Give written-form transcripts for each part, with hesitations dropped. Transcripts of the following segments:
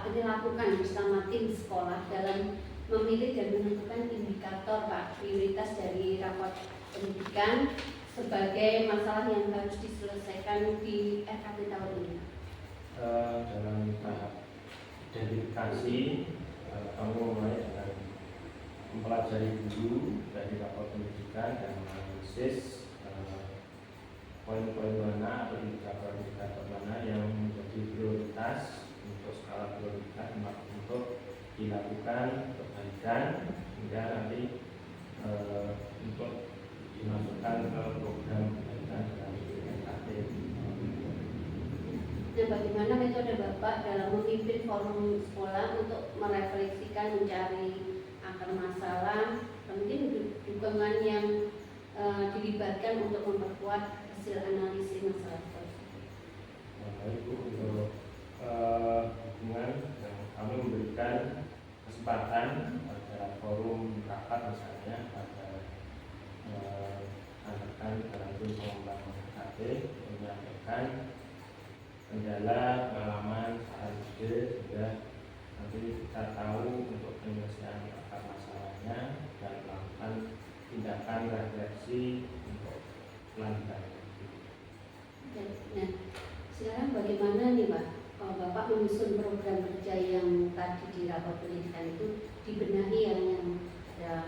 Bapak ini lakukan bersama tim sekolah dalam memilih dan menentukan indikator Pak prioritas dari rapor pendidikan sebagai masalah yang harus diselesaikan di RKT tahun ini? Dalam tahap identifikasi, kami mulai dengan mempelajari dulu dari rapor pendidikan dan menganalisis poin-poin mana atau indikator mana yang menjadi prioritas untuk skala prioritas untuk dilakukan perbaikan hingga nanti untuk dimasukkan ke program perbaikan dalam RKT. Nah, bagaimana metode Bapak dalam memimpin forum sekolah untuk merefleksikan, mencari akar masalah, mungkin dukungan yang dilibatkan untuk memperkuat hasil analisis masalah tersebut? Itu untuk dukungan yang kami memberikan kesempatan pada forum rapat misalnya pada rekan dalam tim pengembang RKT menyampaikan kendala, pengalaman, saran ide sehingga nanti kita tahu untuk penyelesaian akar masalahnya dan melakukan tindakan refleksi untuk kelanjutan. Nah, sekarang bagaimana nih Pak? Bapak menyusun program kerja yang tadi di rapor pendidikan itu dibenahi yang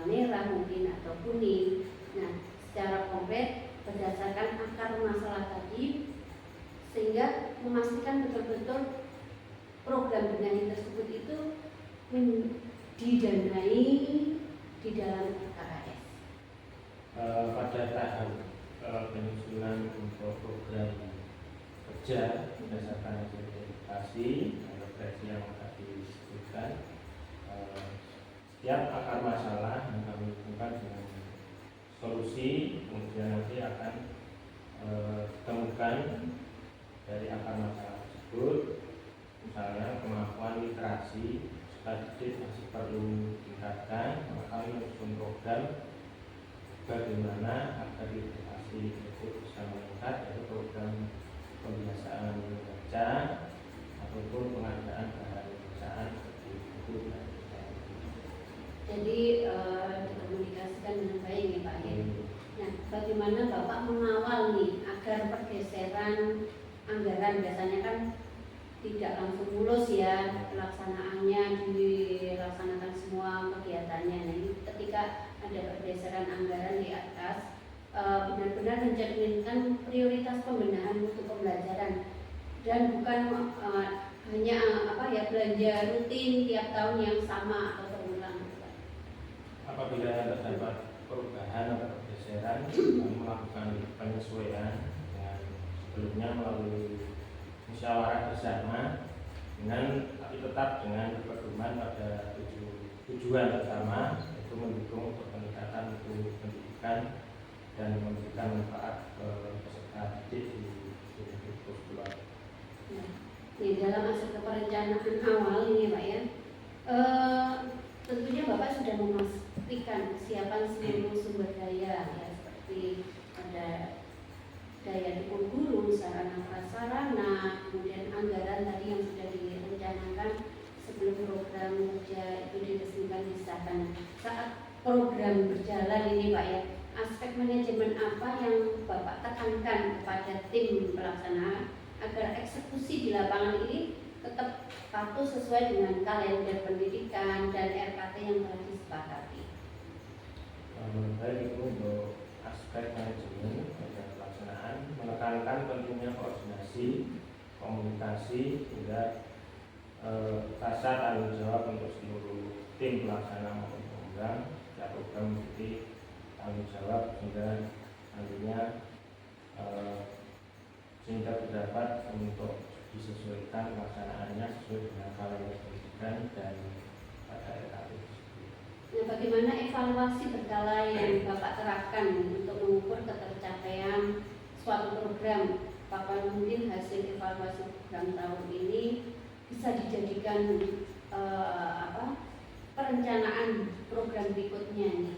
merah mungkin atau kuning. Nah, secara konkret berdasarkan akar masalah tadi sehingga memastikan betul-betul program benahi tersebut itu didanai di dalam KKS. Pada tahap penyusunan untuk program kerja berdasarkan hasil verifikasi dan refleksi yang tadi disebutkan, setiap akar masalah yang kami temukan dengan solusi kemudian nanti akan ditemukan dari akar masalah tersebut. Misalnya kemampuan literasi sedikit masih perlu ditingkatkan, maka kami menyusun program bagaimana agar literasi itu bisa meningkat, yaitu program pembiasaan membaca ataupun pengadaan bahan bacaan seperti buku dan lain-lain. Jadi dikomunikasikan dengan baik ya Pak ya. Nah, bagaimana Bapak mengawal nih agar pergeseran anggaran, biasanya kan tidak langsung mulus ya pelaksanaannya, dilaksanakan semua kegiatannya. Nah, ini ketika ada pergeseran anggaran di atas, benar-benar mencerminkan prioritas pembenahan mutu pembelajaran dan bukan hanya belanja rutin tiap tahun yang sama atau terulang. Apabila terdapat perubahan atau pergeseran, kami melakukan penyesuaian dengan sebelumnya melalui musyawarah bersama tapi tetap dengan berpedoman pada tujuan bersama, yaitu mendukung untuk peningkatan mutu pendidikan dan memberikan manfaat peserta didik di kampus sekolah. Nah, di dalam aspek perencanaan awal ini Pak ya, tentunya Bapak sudah memastikan kesiapan seluruh sumber daya ya, seperti ada daya dukung guru, sarana prasarana, kemudian anggaran tadi yang sudah direncanakan sebelum program kerja itu diresmikan disahkan. Saat program berjalan ini Pak ya, aspek manajemen apa yang Bapak tekankan kepada tim pelaksana agar eksekusi di lapangan ini tetap patuh sesuai dengan kalender pendidikan dan RKT yang telah disepakati? Menurut saya itu untuk aspek manajemen dan pelaksanaan menekankan pentingnya koordinasi, komunikasi hingga rasa tanggung jawab untuk seluruh tim pelaksana maupun pengembang. Ya, program memiliki tanggung jawab sehingga nantinya sehingga dapat untuk disesuaikan pelaksanaannya sesuai dengan kalender pendidikan dan pada RKT tersebut. Nah, bagaimana evaluasi berkala yang Bapak terapkan untuk mengukur ketercapaian suatu program? Apakah mungkin hasil evaluasi program tahun ini bisa dijadikan perencanaan program berikutnya nih?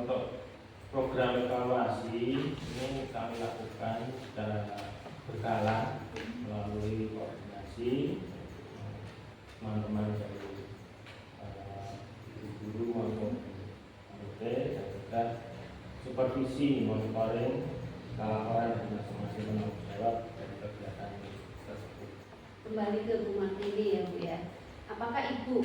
Untuk program evaluasi ini kami lakukan secara berkala melalui koordinasi supervisi, monitoring, laporan dan masing-masing penanggung jawab dari kegiatan tersebut. Kembali ke Bu Martini ya Bu ya. Apakah Ibu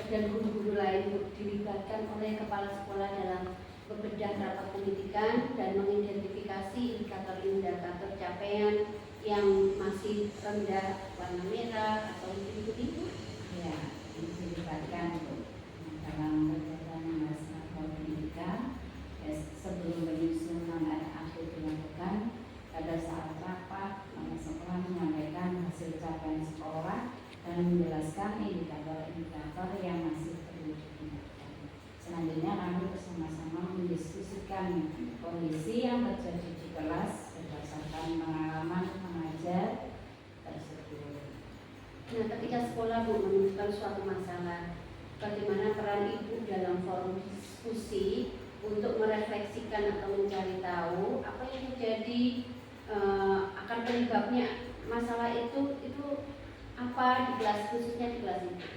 dan guru-guru lain dilibatkan oleh kepala sekolah dalam bebedah rapat pendidikan dan mengidentifikasi indikator-indikator capaian yang masih rendah warna merah atau ikut-ikut? Ya, dilibatkan dalam kegiatan masalah pendidikan. Sebelum penyusunan RAP dilakukan, pada saat rapat, kepala sekolah menyampaikan hasil capaian sekolah dan menjelaskan indikator-indikator yang masih perlu ditingkatkan. Selanjutnya kami bersama-sama mendiskusikan kondisi yang terjadi di kelas berdasarkan pengalaman mengajar tersebut. Nah, ketika sekolah Bu menemukan suatu masalah, bagaimana peran Ibu dalam forum diskusi untuk merefleksikan atau mencari tahu apa yang terjadi, akan penyebabnya masalah itu apa di kelas, khususnya di kelas itu?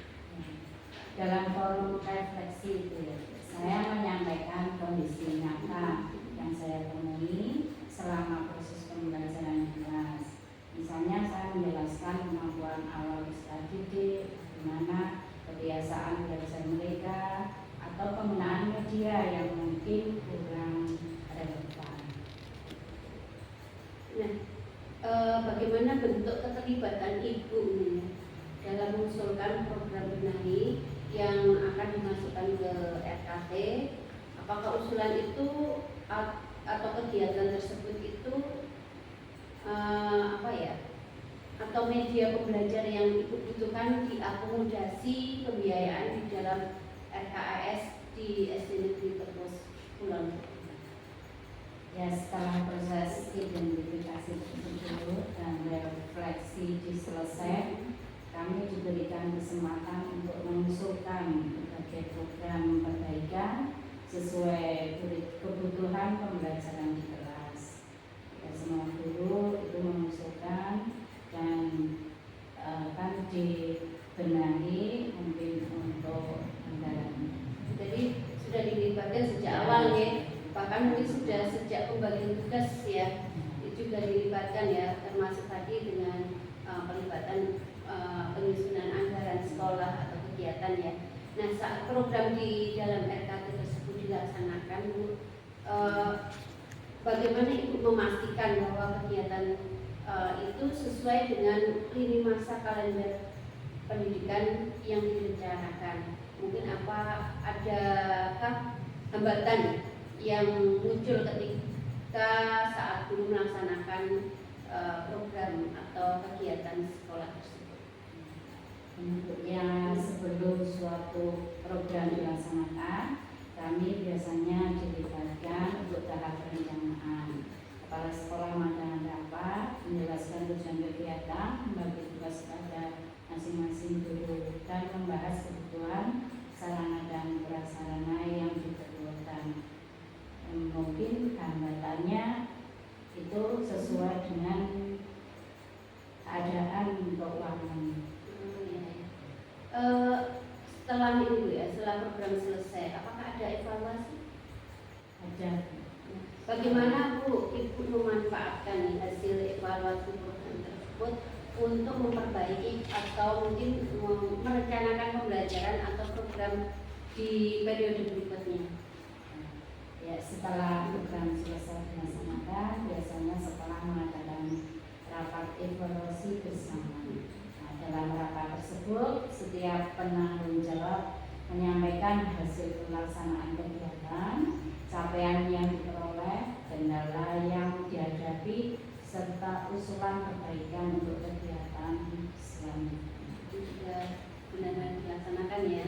Dalam forum refleksi itu saya menyampaikan kondisi nyata yang saya temui selama proses pembelajaran di kelas. Misalnya saya menjelaskan kemampuan awal peserta didik, bagaimana kebiasaan belajar mereka, atau penggunaan media yang mungkin kurang relevan. Nah, bagaimana bentuk keterlibatan Ibu ini dalam mengusulkan program benahi yang akan dimasukkan ke RKT? Apakah usulan itu atau kegiatan tersebut itu atau media pembelajar yang Ibu butuhkan diakomodasi pembiayaan di dalam RKAS di SD Negeri Tepus Pulang? Ya, setelah proses identifikasi tersebut dan refleksi selesai, kami diberikan kesempatan untuk mengusulkan berbagai program perbaikan sesuai kebutuhan pembelajaran di kelas. Ya, semua guru itu mengusulkan dan kan dibenahi mungkin untuk anggaran. Jadi sudah dilibatkan sejak awal ya, bahkan mungkin sudah sejak pembagian tugas ya, itu juga dilibatkan ya, termasuk tadi dengan pelibatan penyusunan anggaran sekolah atau kegiatan ya. Nah, saat program di dalam RKT tersebut dilaksanakan, Bu, bagaimana Ibu memastikan bahwa kegiatan itu sesuai dengan lini masa kalender pendidikan yang direncanakan? Mungkin adakah hambatan yang muncul ketika saat belum melaksanakan program atau kegiatan sekolah tersebut? Bentuknya sebelum suatu program dilaksanakan, kami biasanya dilibatkan untuk tahap perencanaan. Kepala sekolah mengadakan rapat, menjelaskan tujuan kegiatan, membagi tugas pada masing-masing guru, dan membahas kebutuhan sarana dan prasarana yang diperlukan. Mungkin hambatannya itu sesuai dengan keadaan keuangan. Setelah ini Bu ya, setelah program selesai, apakah ada evaluasi? Ada. Bagaimana Bu Ibu memanfaatkan hasil evaluasi program tersebut untuk memperbaiki atau mungkin merencanakan pembelajaran atau program di periode berikutnya? Ya, setelah program selesai dilaksanakan, biasanya sekolah mengadakan rapat evaluasi bersama. Nah, dalam rapat tersebut, setiap penanggung jawab menyampaikan hasil pelaksanaan kegiatan, capaian yang diperoleh, kendala yang dihadapi, serta usulan perbaikan untuk kegiatan selanjutnya. Itu juga benar-benar dilaksanakan ya.